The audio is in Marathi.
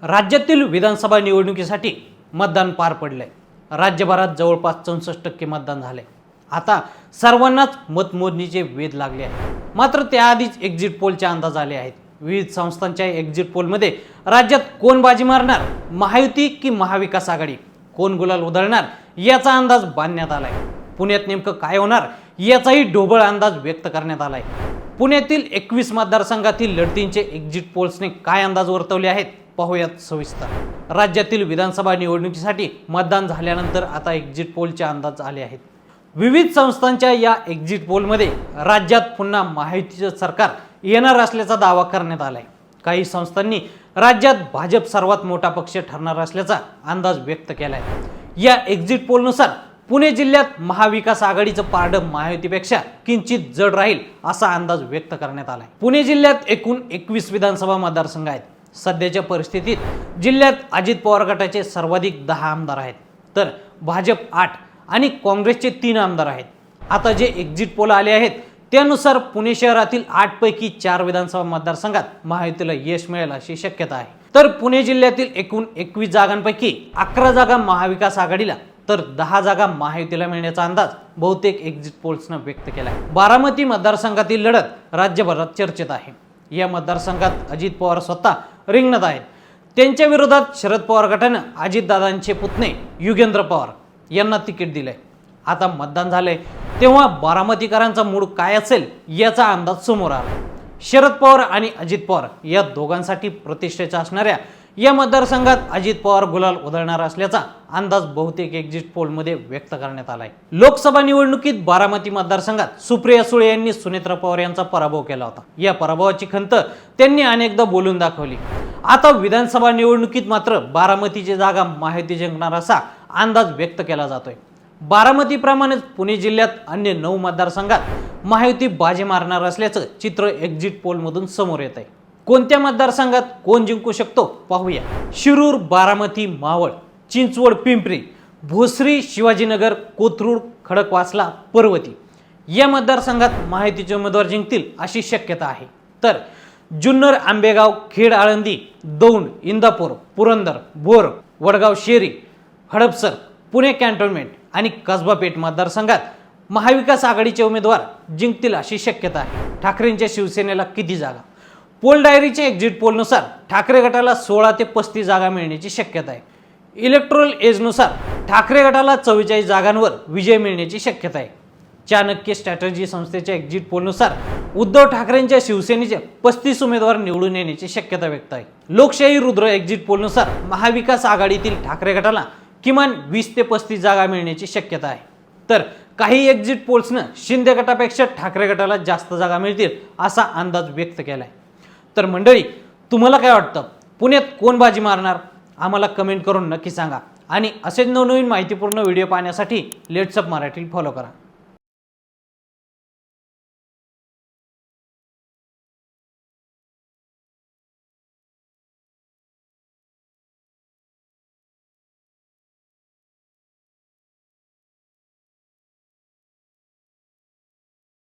राज्यातील विधानसभा निवडणुकीसाठी मतदान पार पडले। राज्यभरात जवळपास 64% मतदान झाले। आता सर्वांनाच मतमोजणीचे वेध लागले आहेत। मात्र त्याआधीच एक्झिट पोलचे अंदाज आले आहेत। विविध संस्थांच्या एक्झिट पोलमध्ये राज्यात कोण बाजी मारणार, महायुती की महाविकास आघाडी, कोण गुलाल उधळणार याचा अंदाज बांधण्यात आलाय। पुण्यात नेमकं काय होणार याचाही ढोबळ अंदाज व्यक्त करण्यात आलाय। पुण्यातील 21 मतदारसंघातील लढतींचे एक्झिट पोल्सने काय अंदाज वर्तवले आहेत पाहूयात सविस्तर। राज्यातील विधानसभा निवडणुकीसाठी मतदान झाल्यानंतर आता एक्झिट पोलचे अंदाज आले आहेत। विविध संस्थांच्या या एक्झिट पोलमध्ये राज्यात पुन्हा महायुतीचे सरकार येणार असल्याचा दावा करण्यात आलाय। काही संस्थांनी राज्यात भाजप सर्वात मोठा पक्ष ठरणार असल्याचा अंदाज व्यक्त केलाय। या एक्झिट पोलनुसार पुणे जिल्ह्यात महाविकास आघाडीचं पारडं महायुतीपेक्षा किंचित जड राहील असा अंदाज व्यक्त करण्यात आलाय। पुणे जिल्ह्यात एकूण 21 विधानसभा मतदारसंघ आहेत। सध्याच्या परिस्थितीत जिल्ह्यात अजित पवार गटाचे सर्वाधिक 10 आमदार आहेत, तर भाजप 8 आणि काँग्रेसचे 3 आमदार आहेत। आता जे एक्झिट पोल आले आहेत त्यानुसार पुणे शहरातील 8 पैकी 4 विधानसभा मतदारसंघात महायुतीला यश मिळेल अशी शक्यता आहे। तर पुणे जिल्ह्यातील एकूण 21 जागांपैकी 11 जागा महाविकास आघाडीला तर 10 जागा महायुतीला मिळण्याचा अंदाज बहुतेक एक्झिट पोल्सने व्यक्त केला आहे। बारामती मतदारसंघातील लढत राज्यभरात चर्चेत आहे। या मतदारसंघात अजित पवार स्वतः रिंगणात आहेत। त्यांच्या विरोधात शरद पवार गटाने अजितदादांचे पुतणे युगेंद्र पवार यांना तिकीट दिले। आता मतदान झाले तेव्हा बारामतीकरांचा मूड काय असेल याचा अंदाज समोर आला। शरद पवार आणि अजित पवार या दोघांसाठी प्रतिष्ठेच्या असणाऱ्या या मतदारसंघात अजित पवार गुलाल उधळणार असल्याचा अंदाज बहुतेक एक्झिट पोलमध्ये व्यक्त करण्यात आलाय। लोकसभा निवडणुकीत बारामती मतदारसंघात सुप्रिया सुळे यांनी सुनेत्रा पवार यांचा पराभव केला होता। या पराभवाची खंत त्यांनी अनेकदा बोलून दाखवली। आता विधानसभा निवडणुकीत मात्र बारामतीची जागा महायुती जिंकणार असा अंदाज व्यक्त केला जातोय। बारामतीप्रमाणेच पुणे जिल्ह्यात अन्य 9 मतदारसंघात महायुती बाजी मारणार असल्याचं चित्र एक्झिट पोलमधून समोर येत आहे। कोणत्या मतदारसंघात कोण जिंकू शकतो पाहूया। शिरूर, बारामती, मावळ, चिंचवड, पिंपरी, भोसरी, शिवाजीनगर, कोथरूड, खडकवासला, पर्वती या मतदारसंघात महायुतीचे उमेदवार जिंकतील अशी शक्यता आहे। तर जुन्नर, आंबेगाव, खेड, आळंदी, दौंड, इंदापूर, पुरंदर, बोर, वडगाव शेरी, हडपसर, पुणे कॅन्टोन्मेंट आणि कसबा पेठ मतदारसंघात महाविकास आघाडीचे उमेदवार जिंकतील अशी शक्यता आहे। ठाकरेंच्या शिवसेनेला किती जागा? पोल डायरीच्या एक्झिट पोलनुसार ठाकरे गटाला 16 ते 35 जागा मिळण्याची शक्यता आहे। इलेक्ट्रोल एजनुसार ठाकरे गटाला 44 जागांवर विजय मिळण्याची शक्यता आहे। चाणक्य स्ट्रॅटेजी संस्थेच्या एक्झिट पोलनुसार उद्धव ठाकरेंच्या शिवसेनेचे 35 उमेदवार निवडून येण्याची शक्यता व्यक्त आहे। लोकशाही रुद्र एक्झिट पोलनुसार महाविकास आघाडीतील ठाकरे गटाला किमान 20 ते 35 जागा मिळण्याची शक्यता आहे। तर काही एक्झिट पोल्सने शिंदे गटापेक्षा ठाकरे गटाला जास्त जागा मिळतील असा अंदाज व्यक्त केलाय। तर मंडळी, तुम्हाला काय वाटतं, पुण्यात कोण बाजी मारणार? आम्हाला कमेंट करून नक्की सांगा आणि असेच नवनवीन माहितीपूर्ण व्हिडिओ पाहण्यासाठी लेट्स अप मराठी फॉलो करा।